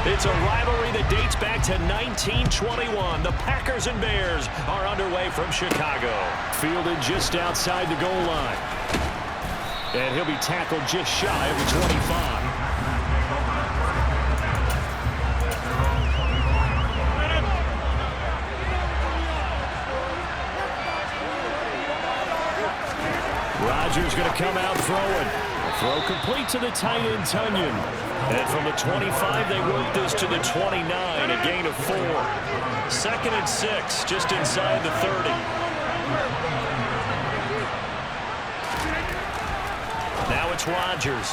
It's a rivalry that dates back to 1921. The Packers and Bears are underway from Chicago. Fielded just outside the goal line. And he'll be tackled just shy of the 25. Rodgers going to come out throwing. Throw complete to the tight end, Tunyon. And from the 25, they work this to the 29, a gain of 4. 2nd and 6, just inside the 30. Now it's Rodgers.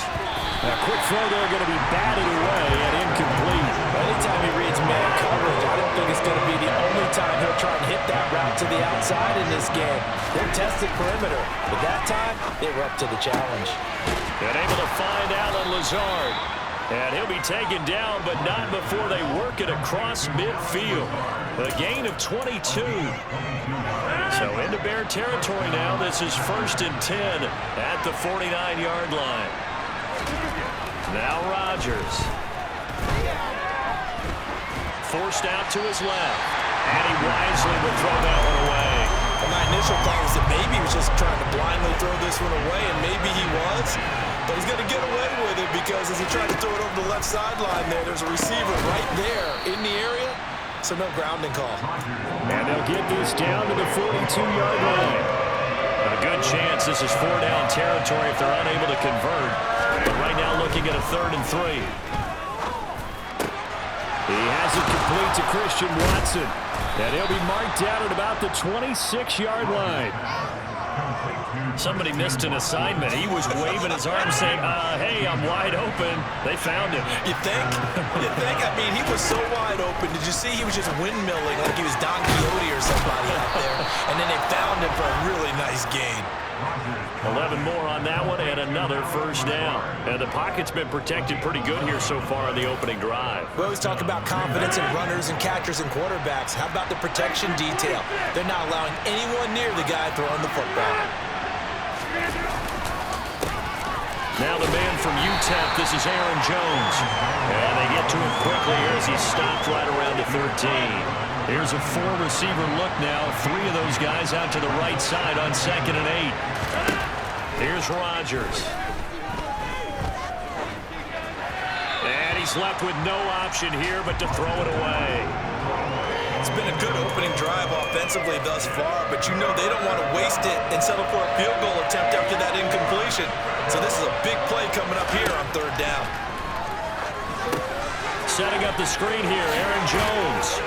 A quick throw there going to be batted away and incomplete. Anytime he reads man coverage, I don't think it's going to be the only time he'll try and hit that route to the outside in this game. They've tested perimeter, but that time they were up to the challenge. And able to find Allen Lazard. And he'll be taken down, but not before they work it across midfield. A gain of 22. So into Bear territory now. This is 1st and 10 at the 49-yard line. Now Rodgers. Forced out to his left. And he wisely would throw that one away. Well, my initial thought was that maybe he was just trying to blindly throw this one away, and maybe he was. But he's going to get away with it because as he tried to throw it over the left sideline there's a receiver right there in the area, so no grounding call. And they'll get this down to the 42-yard line. A good chance this is 4-down territory if they're unable to convert. But right now looking at a 3rd and 3. He has it complete to Christian Watson. And he'll be marked down at about the 26-yard line. Somebody missed an assignment. He was waving his arm saying, hey, I'm wide open. They found him. You think? You think? I mean, he was so wide open. Did you see he was just windmilling like he was Don Quixote or somebody out there? And then they found him for a really nice gain. 11 more on that one and another 1st down. And the pocket's been protected pretty good here so far in the opening drive. We always talk about confidence in runners and catchers and quarterbacks. How about the protection detail? They're not allowing anyone near the guy throwing the football. Now the man from UTEP, this is Aaron Jones. And they get to him quickly here as he's stopped right around the 13. Here's a 4-receiver look now. 3 of those guys out to the right side on 2nd and 8. Here's Rodgers. And he's left with no option here but to throw it away. It's been a good opening drive offensively thus far, but you know they don't want to waste it and settle for a field goal attempt after that incompletion. So this is a big play coming up here on 3rd down. Setting up the screen here, Aaron Jones.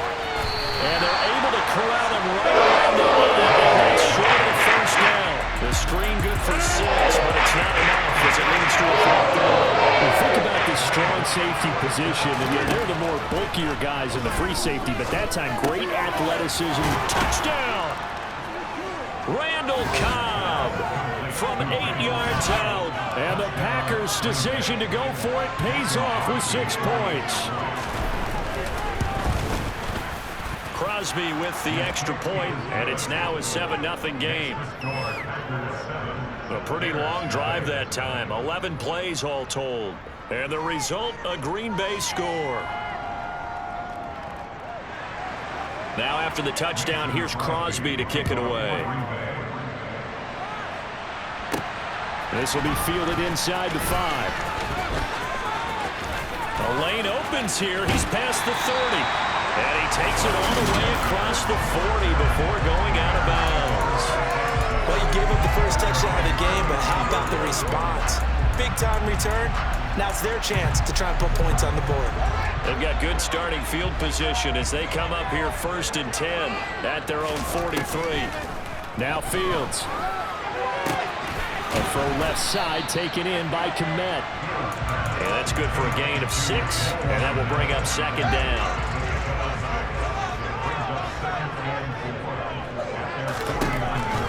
And they're able to corral him right around the line, and that's short of 1st down. The screen good for 6, but it's not enough as it leads to a 4th down. Well, think about this strong safety position, and they're the more bulkier guys in the free safety, but that time great athleticism. Touchdown! Randall Cobb from 8 yards out, and the Packers' decision to go for it pays off with 6 points. Crosby with the extra point, and it's now a 7-0 game. A pretty long drive that time, 11 plays all told. And the result, a Green Bay score. Now after the touchdown, here's Crosby to kick it away. This will be fielded inside the 5. The lane opens here. He's past the 30. And he takes it all the way across the 40 before going out of bounds. Well, you gave up the first touchdown of the game, but how about the response? Big-time return. Now it's their chance to try and put points on the board. They've got good starting field position as they come up here 1st and 10 at their own 43. Now Fields. A throw left side taken in by Kmet. And that's good for a gain of 6, and that will bring up 2nd down.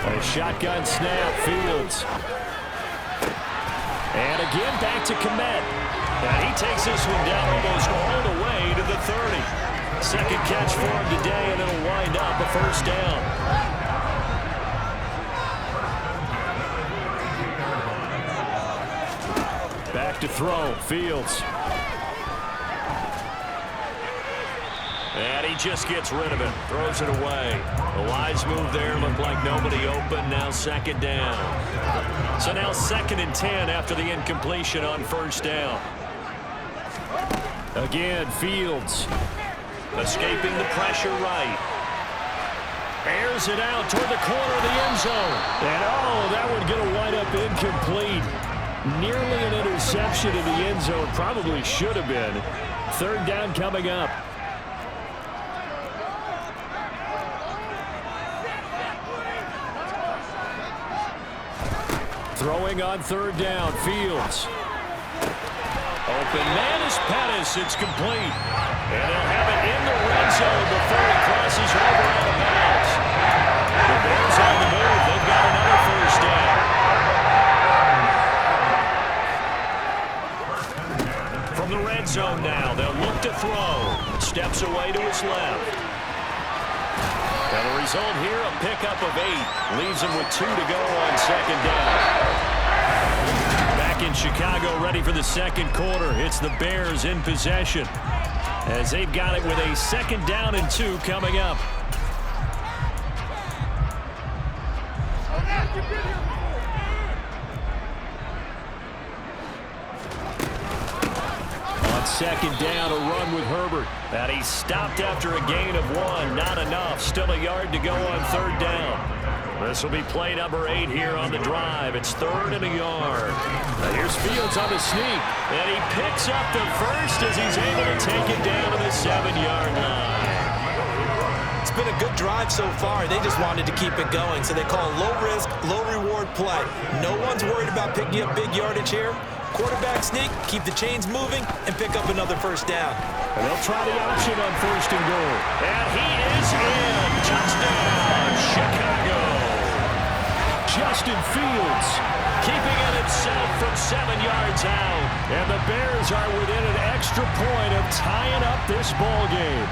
A shotgun snap, Fields. And again back to Kmet. And he takes this one down almost all the way to the 30. 2nd catch for him today, and it'll wind up a 1st down. Back to throw, Fields. And he just gets rid of it, throws it away. A wise move there, looked like nobody open, now second down. So now 2nd and 10 after the incompletion on first down. Again, Fields escaping the pressure right. Airs it out toward the corner of the end zone. And oh, that one going to wind up incomplete. Nearly an interception in the end zone, probably should have been. 3rd down coming up. Throwing on 3rd down, Fields. Open man is Pettis. It's complete. And they'll have it in the red zone before he crosses over out of bounds. The Bears on the move. They've got another first down. From the red zone now, they'll look to throw. Steps away to his left. And the result here, a pickup of 8. Leaves him with 2 to go on 2nd down. Back in Chicago, ready for the 2nd quarter. It's the Bears in possession as they've got it with a 2nd down and 2 coming up. On 2nd down, a run with Herbert. And he stopped after a gain of 1. Not enough. Still a yard to go on 3rd down. This will be play number 8 here on the drive. It's 3rd and a yard. Now here's Fields on the sneak. And he picks up the first as he's able to take it down to the 7-yard line. It's been a good drive so far. They just wanted to keep it going, so they call low-risk, low-reward play. No one's worried about picking up big yardage here. Quarterback sneak, keep the chains moving, and pick up another first down. And they'll try the option on 1st and goal. And he is in. Touchdown, Chicago. Justin Fields keeping it himself from 7 yards out. And the Bears are within an extra point of tying up this ball game.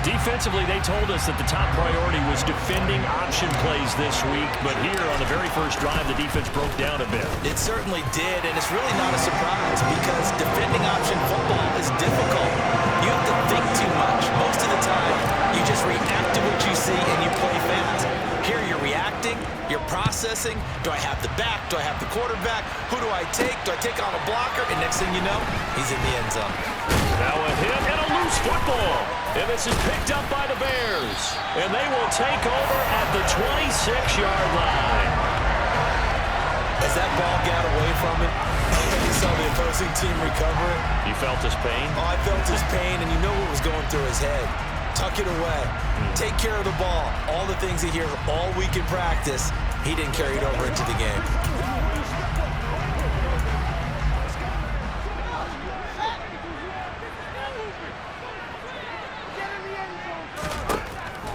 Defensively, they told us that the top priority was defending option plays this week. But here on the very first drive, the defense broke down a bit. It certainly did, and it's really not a surprise because defending option football is difficult. You have to think too much. Most of the time, you just react to what you see and you play fast. Here you're reacting, you're processing. Do I have the back? Do I have the quarterback? Who do I take? Do I take on a blocker? And next thing you know, he's in the end zone. Now a hit and a loose football. And this is picked up by the Bears. And they will take over at the 26-yard line. As that ball got away from it, you saw the opposing team recover it. You felt his pain? Oh, I felt his pain, and you know what was going through his head. Tuck it away. Take care of the ball. All the things he hears all week in practice, he didn't carry it over into the game.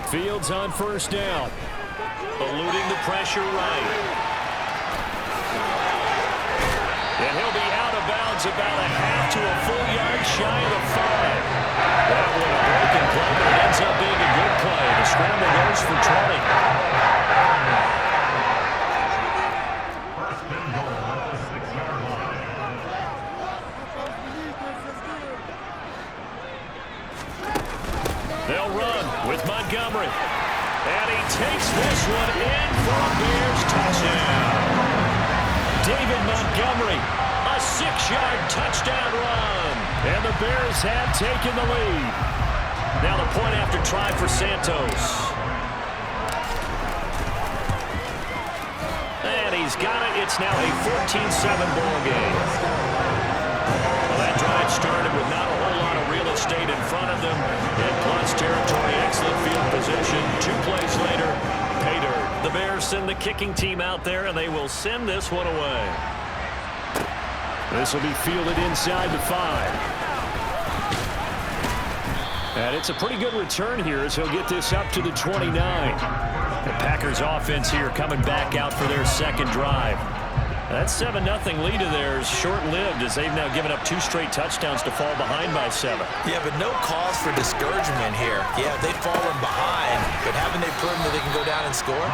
Fields on 1st down. Eluding the pressure right. And he'll be out of bounds about a half to a full yard shy of the 5. That one a broken play, but it ends up being a good play. The scramble goes for 20. They'll run with Montgomery. And he takes this one in for a Bears touchdown. David Montgomery, a 6-yard touchdown run. And the Bears have taken the lead. Now the point after try for Santos. And he's got it. It's now a 14-7 ball game. Well, that drive started with not a whole lot of real estate in front of them. In plus territory, excellent field position. 2 plays later, pay dirt. The Bears send the kicking team out there, and they will send this one away. This will be fielded inside the 5. And it's a pretty good return here as he'll get this up to the 29. The Packers offense here coming back out for their second drive. That 7-0 lead of theirs short-lived as they've now given up 2 straight touchdowns to fall behind by 7. Yeah, but no cause for discouragement here. Yeah, they've fallen behind, but haven't they proven that they can go down and score?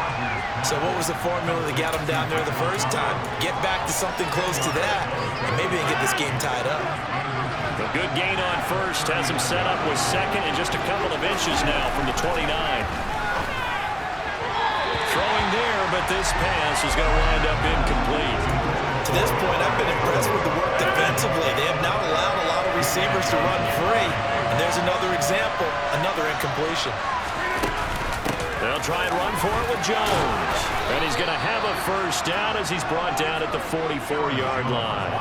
So what was the formula that got them down there the first time? Get back to something close to that, and maybe they get this game tied up. A good gain on first has him set up with second and just a couple of inches now from the 29. Throwing there, but this pass is going to wind up incomplete. To this point, I've been impressed with the work defensively. They have not allowed a lot of receivers to run free. And there's another example, another incompletion. They'll try and run for it with Jones. And he's going to have a first down as he's brought down at the 44-yard line.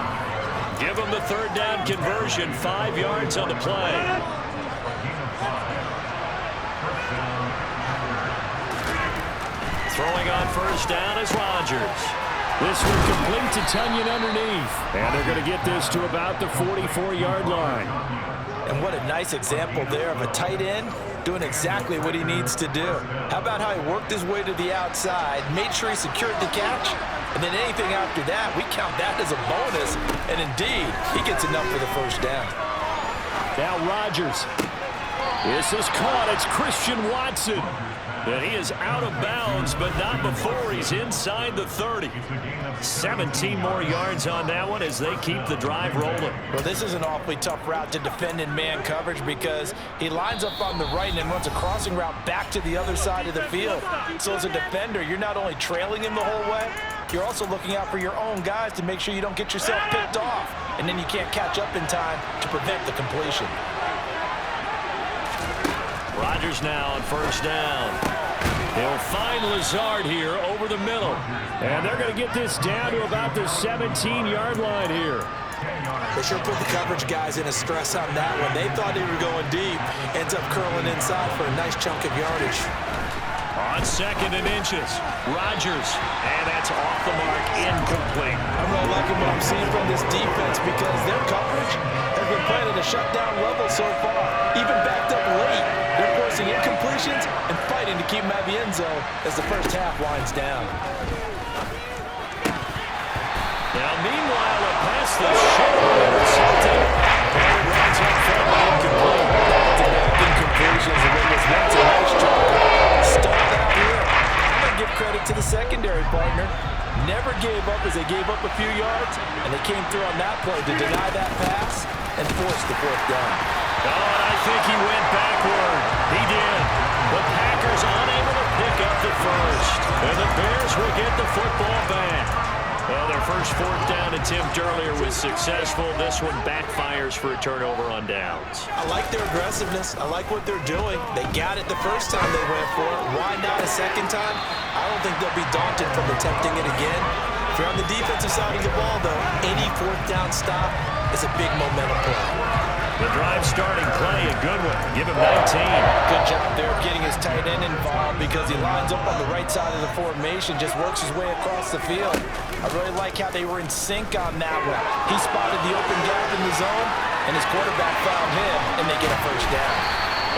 Give him the third down conversion, 5 yards on the play. Throwing on first down is Rodgers. This one complete to Tunyon underneath. And they're going to get this to about the 44-yard line. And what a nice example there of a tight end doing exactly what he needs to do. How about how he worked his way to the outside, made sure he secured the catch, and then anything after that, we count that as a bonus. And indeed, he gets enough for the first down. Now Rodgers. This is caught. It's Christian Watson. And he is out of bounds, but not before he's inside the 30. 17 more yards on that one as they keep the drive rolling. Well, this is an awfully tough route to defend in man coverage because he lines up on the right and then runs a crossing route back to the other side of the field. So as a defender, you're not only trailing him the whole way, you're also looking out for your own guys to make sure you don't get yourself picked off. And then you can't catch up in time to prevent the completion. Rodgers now on first down. He'll find Lazard here over the middle. And they're going to get this down to about the 17-yard line here. They sure put the coverage guys in a stress on that one. They thought they were going deep. Ends up curling inside for a nice chunk of yardage. On second and inches, Rodgers. And that's off the mark, incomplete. I'm really liking what I'm seeing from this defense because their coverage has been playing at a shutdown level so far. Even backed up late, they're forcing incompletions and fighting to keep them out of the end zone as the first half winds down. Now, meanwhile, a pass that's short intercepted. And it runs up front, incomplete. Back-to-back incompletions, and it was meant to nice job. Stalled out here. I'm going to give credit to the secondary partner. Never gave up as they gave up a few yards, and they came through on that play to deny that pass and force the fourth down. Oh, and I think he went backward. He did. The Packers unable to pick up the first. And the Bears will get the football back. Well, their first fourth down attempt earlier was successful. This one backfires for a turnover on downs. I like their aggressiveness. I like what they're doing. They got it the first time they went for it. Why not a second time? I don't think they'll be daunted from attempting it again. If you're on the defensive side of the ball, though, any fourth down stop is a big momentum play. The drive starting play, a good one. Give him 19. Good job there of getting his tight end involved because he lines up on the right side of the formation, just works his way across the field. I really like how they were in sync on that one. He spotted the open gap in the zone, and his quarterback found him, and they get a first down.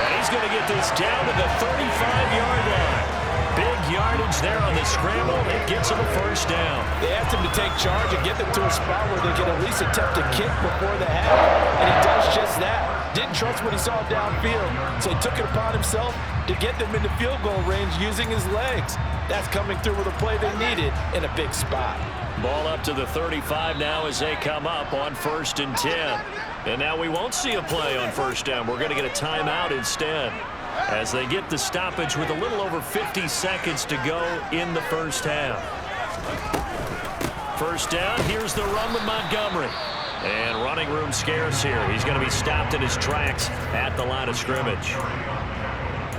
And he's going to get this down to the 35-yard line. Big yardage there on the scramble. It gets him a first down. They asked him to take charge and get them to a spot where they could at least attempt a kick before the half, and he does just that. Didn't trust what he saw downfield, so he took it upon himself to get them into field goal range using his legs. That's coming through with a play they needed in a big spot. Ball up to the 35 now as they come up on 1st and 10. And now we won't see a play on first down. We're going to get a timeout instead, as they get the stoppage with a little over 50 seconds to go in the first half. First down, here's the run with Montgomery. And running room scarce here. He's going to be stopped in his tracks at the line of scrimmage.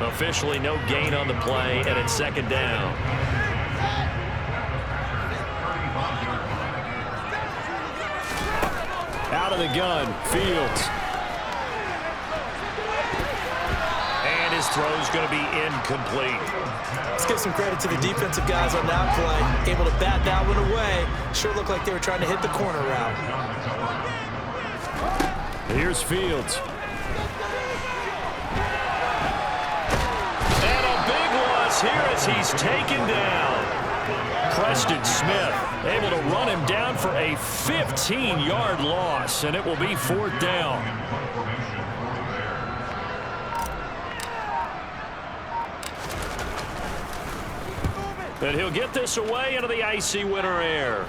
Officially no gain on the play, and it's second down. Out of the gun, Fields. And his throw's going to be incomplete. Let's give some credit to the defensive guys on that play. Able to bat that one away. Sure looked like they were trying to hit the corner route. Here's Fields. And a big loss here as he's taken down. Preston Smith, able to run him down for a 15-yard loss, and it will be 4th down. But he'll get this away into the icy winter air.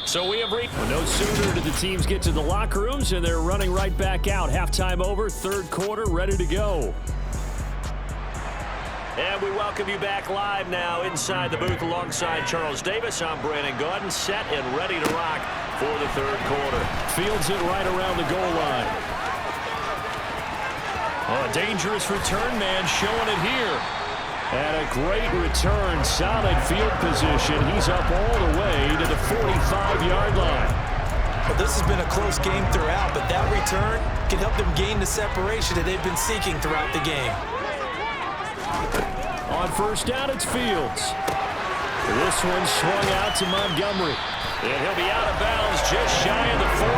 So we have reached. Well, no sooner did the teams get to the locker rooms, and they're running right back out. Halftime over, 3rd quarter, ready to go. And we welcome you back live now inside the booth alongside Charles Davis. I'm Brandon Gaudin, set and ready to rock for the 3rd quarter. Fields it right around the goal line. Oh, a dangerous return man showing it here. And a great return, solid field position. He's up all the way to the 45-yard line. Well, this has been a close game throughout, but that return can help them gain the separation that they've been seeking throughout the game. On 1st down, it's Fields. This one swung out to Montgomery. And he'll be out of bounds just shy of the 40.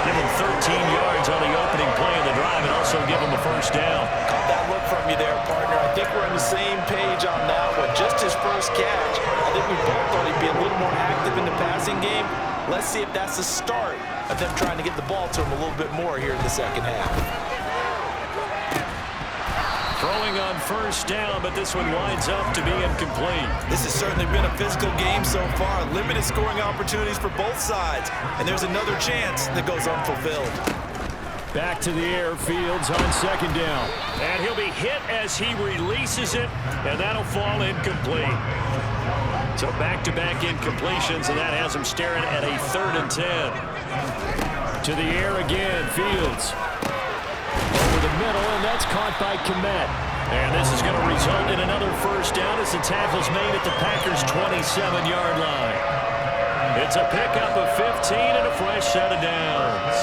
Give him 13 yards on the opening play of the drive and also give him a 1st down. Caught that look from you there, partner. I think we're on the same page on that one. Just his first catch. I think we both thought he'd be a little more active in the passing game. Let's see if that's the start of them trying to get the ball to him a little bit more here in the 2nd half. Throwing on 1st down, but this one winds up to be incomplete. This has certainly been a physical game so far. Limited scoring opportunities for both sides. And there's another chance that goes unfulfilled. Back to the air, Fields on 2nd down. And he'll be hit as he releases it, and that'll fall incomplete. So back-to-back incompletions, and that has him staring at a 3rd and 10. To the air again, Fields. Over the middle, and that's caught by Kmet. And this is going to result in another 1st down as the tackle's made at the Packers' 27-yard line. It's a pickup of 15 and a fresh set of downs.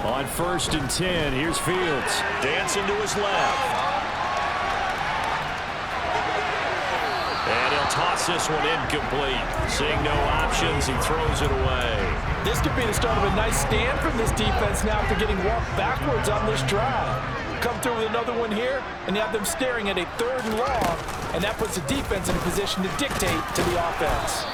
On 1st and 10, here's Fields. Dancing to his left. And he'll toss this one incomplete. Seeing no options, he throws it away. This could be the start of a nice stand from this defense now after getting walked backwards on this drive. Come through with another one here, and you have them staring at a 3rd and long, and that puts the defense in a position to dictate to the offense.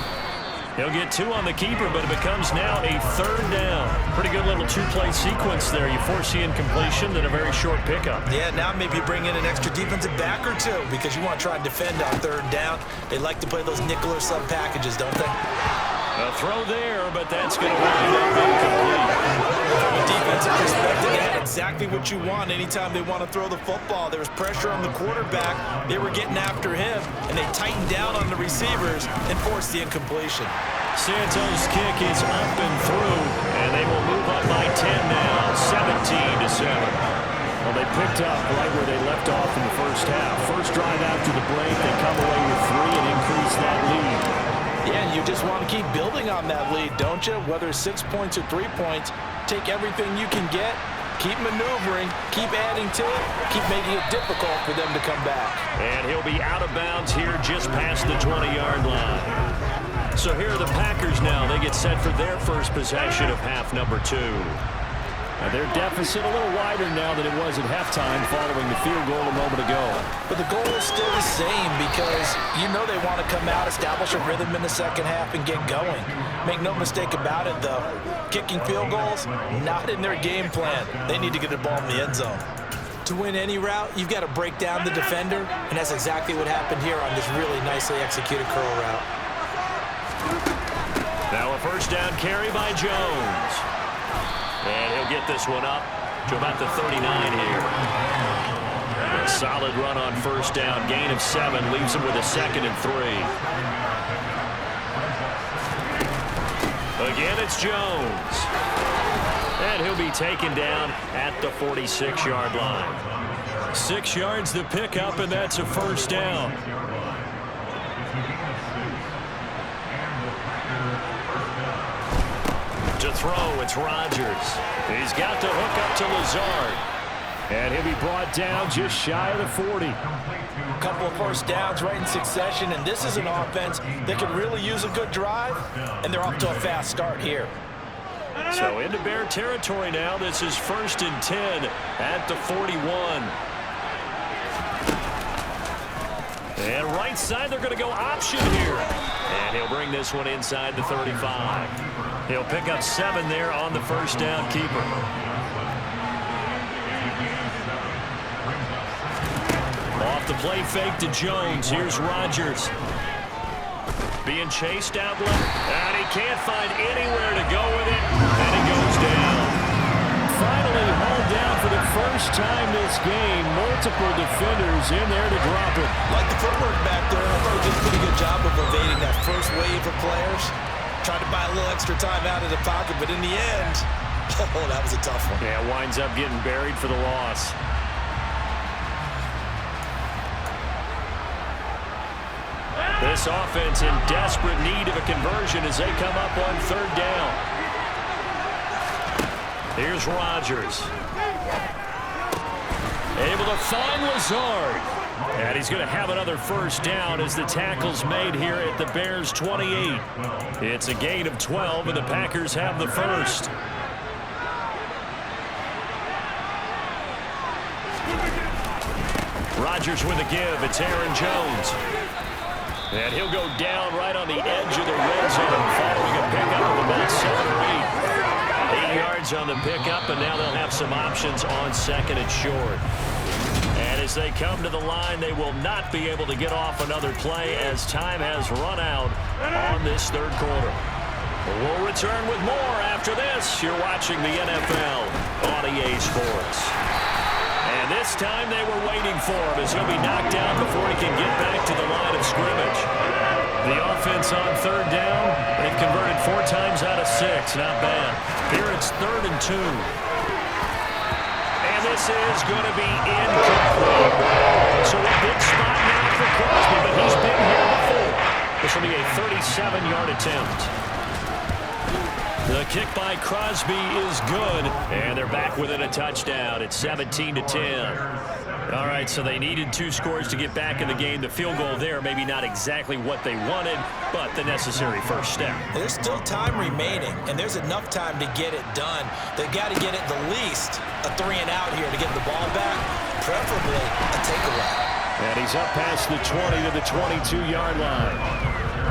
He'll get 2 on the keeper, but it becomes now a 3rd down. Pretty good little 2-play sequence there. You force the incompletion, then a very short pickup. Yeah, now maybe you bring in an extra defensive back or 2 because you want to try and defend on 3rd down. They like to play those nickel or sub packages, don't they? A throw there, but that's going to wind up incomplete. From a defensive perspective, they had exactly what you want anytime they want to throw the football. There was pressure on the quarterback. They were getting after him, and they tightened down on the receivers and forced the incompletion. Santos' kick is up and through, and they will move up by 10 now, 17-7. Well, they picked up right where they left off in the 1st half. First drive after the break, they come away with 3 and increase that lead. Yeah, and you just want to keep building on that lead, don't you? Whether it's 6 points or 3 points, take everything you can get, keep maneuvering, keep adding to it, keep making it difficult for them to come back. And he'll be out of bounds here just past the 20-yard line. So here are the Packers now. They get set for their first possession of half number 2. And their deficit a little wider now than it was at halftime following the field goal a moment ago. But the goal is still the same because you know they want to come out, establish a rhythm in the 2nd half, and get going. Make no mistake about it, though. Kicking field goals, not in their game plan. They need to get the ball in the end zone. To win any route, you've got to break down the defender, and that's exactly what happened here on this really nicely executed curl route. Now a 1st down carry by Jones. And he'll get this one up to about the 39 here. A solid run on 1st down. Gain of 7 leaves him with a 2nd and 3. Again, it's Jones. And he'll be taken down at the 46-yard line. 6 yards the pickup, and that's a 1st down. To throw, it's Rodgers. He's got the hook up to Lazard. And he'll be brought down just shy of the 40. A couple of 1st downs right in succession, and this is an offense that could really use a good drive, and they're off to a fast start here. So into Bear territory now. This is 1st and 10 at the 41. And right side, they're going to go option here. And he'll bring this one inside the 35. He'll pick up 7 there on the first down keeper. Off the play fake to Jones. Here's Rodgers. Being chased out left. And he can't find anywhere to go with it. And he goes down. Finally hauled down for the first time this game. Multiple defenders in there to drop it. Like the footwork back there, I thought he did a pretty good job of evading that first wave of players. Tried to buy a little extra time out of the pocket, but in the end, oh, that was a tough one. Yeah, winds up getting buried for the loss. This offense in desperate need of a conversion as they come up on 3rd down. Here's Rodgers. Able to find Lazard. And he's going to have another first down as the tackle's made here at the Bears' 28. It's a gain of 12, and the Packers have the first. Rodgers with a give. It's Aaron Jones. And he'll go down right on the edge of the red zone following a pickup of about 7 or 8. 8 yards on the pickup, and now they'll have some options on 2nd and short. And as they come to the line, they will not be able to get off another play as time has run out on this 3rd quarter. We'll return with more after this. You're watching the NFL on EA Sports. And this time they were waiting for him as he'll be knocked down before he can get back to the line of scrimmage. The offense on 3rd down, they've converted 4 times out of 6. Not bad. Here it's 3rd and 2. And this is going to be incomplete. So a big spot now for Crosby, but he's been here before. This will be a 37-yard attempt. The kick by Crosby is good, and they're back within a touchdown. It's 17-10. All right, so they needed 2 scores to get back in the game. The field goal there, maybe not exactly what they wanted, but the necessary first step. There's still time remaining, and there's enough time to get it done. They've got to get it the least a 3 and out here to get the ball back, preferably a takeaway. And he's up past the 20 to the 22-yard line.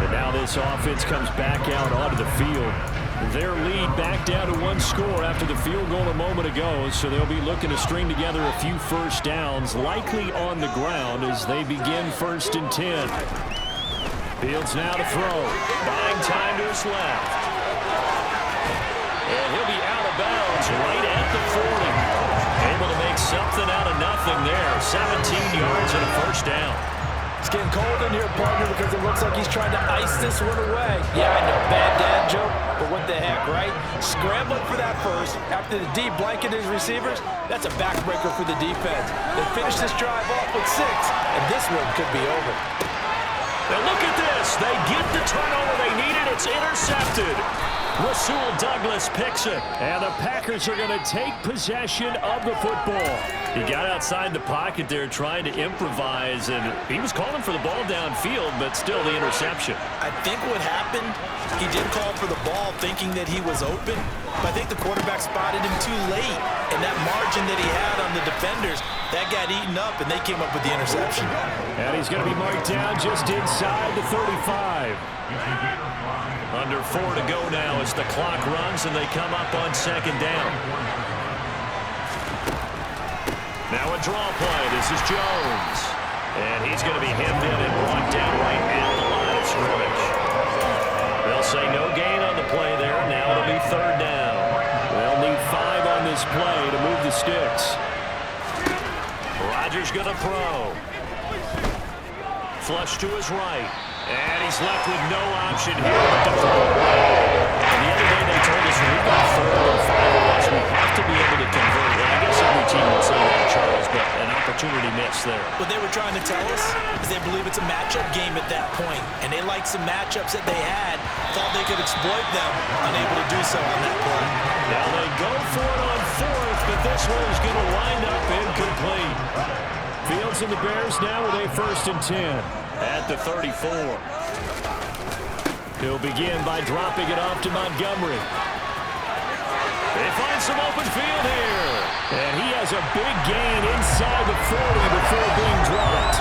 And now this offense comes back out onto the field. Their lead back down to 1 score after the field goal a moment ago, so they'll be looking to string together a few first downs, likely on the ground as they begin 1st and 10. Fields now to throw. Buying time to his left. And he'll be out of bounds right at the 40. Able to make something out of nothing there. 17 yards and a first down. It's getting cold in here, partner, because it looks like he's trying to ice this one away. Yeah, I know, bad dad joke, but what the heck, right? Scrambling for that first after the D blanketed his receivers. That's a backbreaker for the defense. They finish this drive off with 6, and this one could be over. Now look at this. They get the turnover they needed. It's intercepted. Rasul Douglas picks it, and the Packers are going to take possession of the football. He got outside the pocket there trying to improvise, and he was calling for the ball downfield, but still the interception. I think what happened, he did call for the ball thinking that he was open, but I think the quarterback spotted him too late, and that margin that he had on the defenders, that got eaten up, and they came up with the interception. And he's going to be marked down just inside the 35. Under 4 to go now as the clock runs and they come up on 2nd down. Now a draw play. This is Jones. And he's going to be hemmed in and brought down right at the line of scrimmage. They'll say no gain on the play there. Now it'll be 3rd down. They'll need 5 on this play to move the sticks. Rodgers going to throw. Flush to his right. And he's left with no option here but to throw away. And the other day they told us when we've got 4 or 5 of us, we have to be able to convert. And I guess every team would say that, Charles, but an opportunity missed there. What they were trying to tell us is they believe it's a matchup game at that point. And they liked some matchups that they had, thought they could exploit them, unable to do so on that play. Now they go for it on 4th, but this one is going to wind up incomplete. Fields and the Bears now with a 1st and 10. At the 34. He'll begin by dropping it off to Montgomery. They find some open field here. And he has a big gain inside the 40 before being dropped.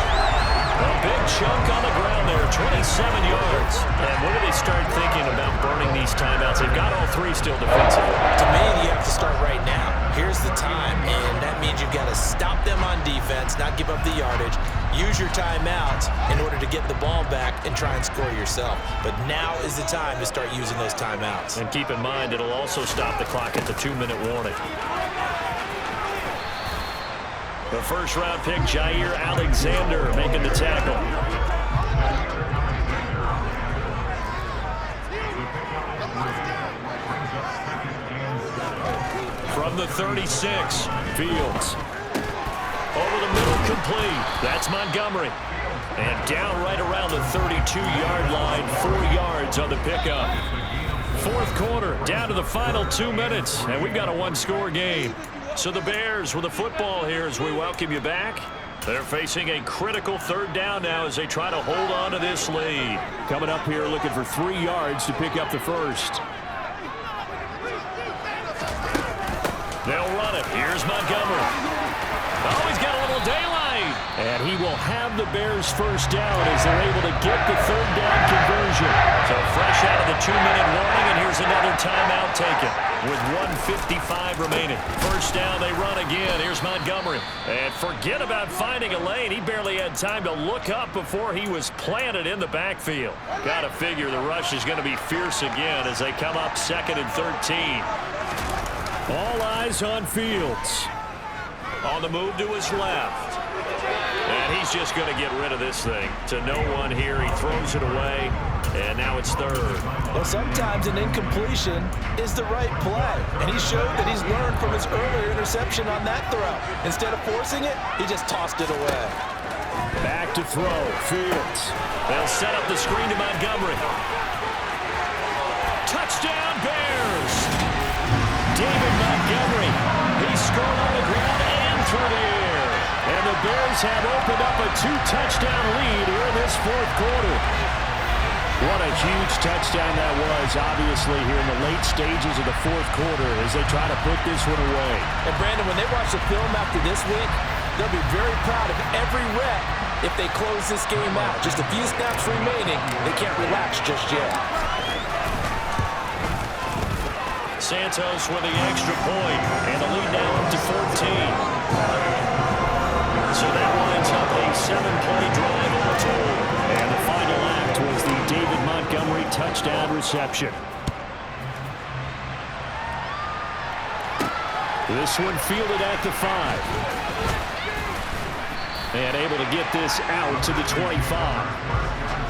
A big chunk on the ground there, 27 yards. And when do they start thinking about burning these timeouts? They've got all three still defensively. To me, you have to start right now. Here's the time, and that means you've got to stop them on defense, not give up the yardage, use your timeouts in order to get the ball back and try and score yourself. But now is the time to start using those timeouts. And keep in mind, it'll also stop the clock at the 2-minute warning. The first-round pick, Jair Alexander, making the tackle. From the 36, Fields. Over the middle, complete. That's Montgomery. And down right around the 32-yard line, 4 yards on the pickup. Fourth quarter, down to the final 2 minutes, and we've got a one-score game. So the Bears with the football here as we welcome you back. They're facing a critical third down now as they try to hold on to this lead. Coming up here looking for 3 yards to pick up the first. They'll run it. Here's Montgomery. Oh, he's got a little daylight. And he will have the Bears first down as they're able to get the third down conversion. So fresh out of the 2-minute warning, and here's another timeout taken with 1:55 remaining. First down, they run again. Here's Montgomery. And forget about finding a lane. He barely had time to look up before he was planted in the backfield. Got to figure the rush is going to be fierce again as they come up 2nd and 13. All eyes on Fields. On the move to his left. And he's just going to get rid of this thing. To no one here. He throws it away. And now it's third. Well, sometimes an incompletion is the right play. And he showed that he's learned from his earlier interception on that throw. Instead of forcing it, he just tossed it away. Back to throw. Fields. They'll set up the screen to Montgomery. Touchdown, Bears! David Montgomery. He scored on the ground and through the air. And the Bears have opened up a 2-touchdown lead here in this fourth quarter. What a huge touchdown that was, obviously, here in the late stages of the fourth quarter as they try to put this one away. And, Brandon, when they watch the film after this week, they'll be very proud of every rep if they close this game out. Just a few snaps remaining. They can't relax just yet. Santos with the extra point, and the lead now up to 14. So that winds up a 7-play drive all told. And the final act was the David Montgomery touchdown reception. This one fielded at the 5. And able to get this out to the 25.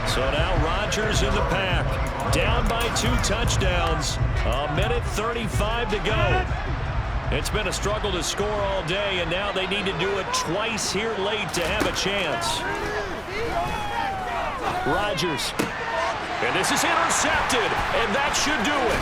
So now Rodgers in the pack. Down by 2 touchdowns. 1:35 to go. It's been a struggle to score all day, and now they need to do it twice here late to have a chance. Rodgers. And this is intercepted, and that should do it.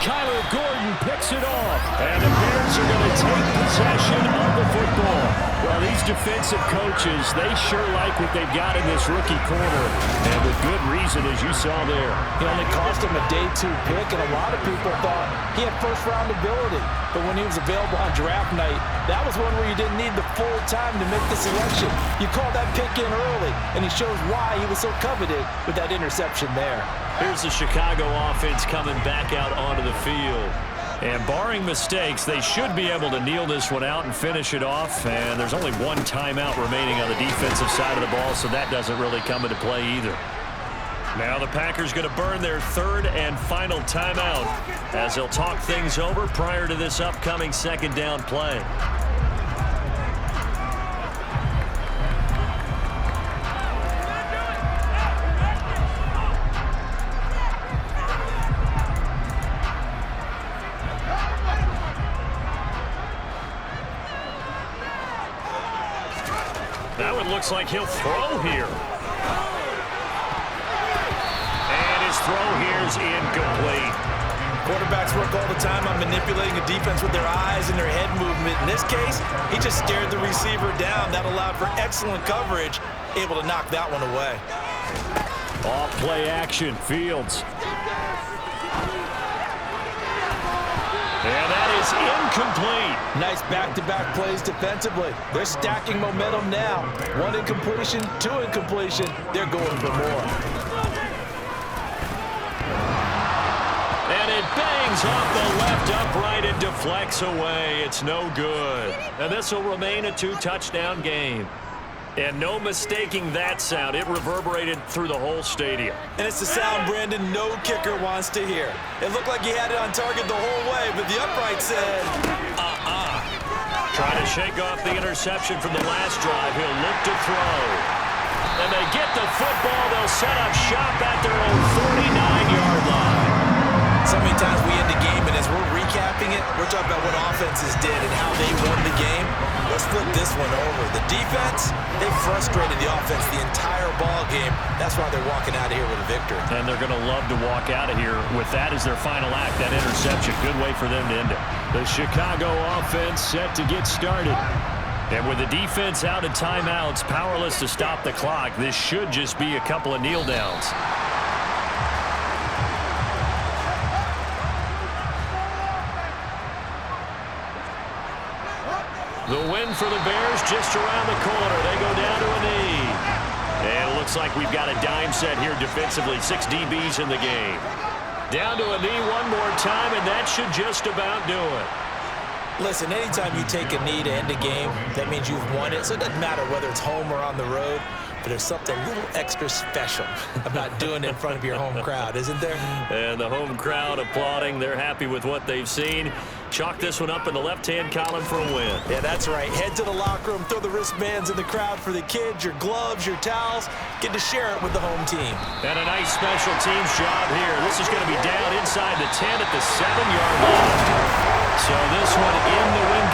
Kyler Gordon picks it off, and the Bears are going to take possession of the football. Well, these defensive coaches, they sure like what they've got in this rookie corner, and with good reason, as you saw there. He only cost him a day 2 pick, and a lot of people thought he had first-round ability. But when he was available on draft night, that was one where you didn't need the full time to make the selection. You called that pick in early, and he shows why he was so coveted with that interception there. Here's the Chicago offense coming back out onto the field. And barring mistakes, they should be able to kneel this one out and finish it off. And there's only 1 timeout remaining on the defensive side of the ball, so that doesn't really come into play either. Now the Packers going to burn their 3rd and final timeout as they'll talk things over prior to this upcoming 2nd down play. That one looks like he'll throw here. And his throw here is incomplete. Quarterbacks work all the time on manipulating a defense with their eyes and their head movement. In this case, he just stared the receiver down. That allowed for excellent coverage, able to knock that one away. Off play action, Fields. And that is incomplete. Nice back-to-back plays defensively. They're stacking momentum now. 1 incompletion, 2 incompletion. They're going for more. And it bangs off the left upright and deflects away. It's no good. And this will remain a 2-touchdown game. And no mistaking that sound. It reverberated through the whole stadium. And it's the sound Brandon no kicker wants to hear. It looked like he had it on target the whole way, but the upright said, Trying to shake off the interception from the last drive. He'll look to throw. And they get the football. They'll set up shop at their own 49-yard line. So many times we end the game, and as we're recapping it, we're talking about what offenses did and how they won the game. Let's flip this one over. The defense, they frustrated the offense the entire ball game. That's why they're walking out of here with a victory. And they're going to love to walk out of here with that as their final act, that interception. Good way for them to end it. The Chicago offense set to get started. And with the defense out of timeouts, powerless to stop the clock, this should just be a couple of kneel downs. The win for the Bears just around the corner. They go down to a knee. And it looks like we've got a dime set here defensively. 6 DBs in the game. Down to a knee one more time, and that should just about do it. Listen, anytime you take a knee to end a game, that means you've won it. So it doesn't matter whether it's home or on the road. But there's something a little extra special about doing it in front of your home crowd, isn't there? And the home crowd applauding. They're happy with what they've seen. Chalk this one up in the left-hand column for a win. Yeah, that's right. Head to the locker room, throw the wristbands in the crowd for the kids, your gloves, your towels. Get to share it with the home team. And a nice special teams job here. This is going to be down inside the 10 at the 7-yard line. So this one in the win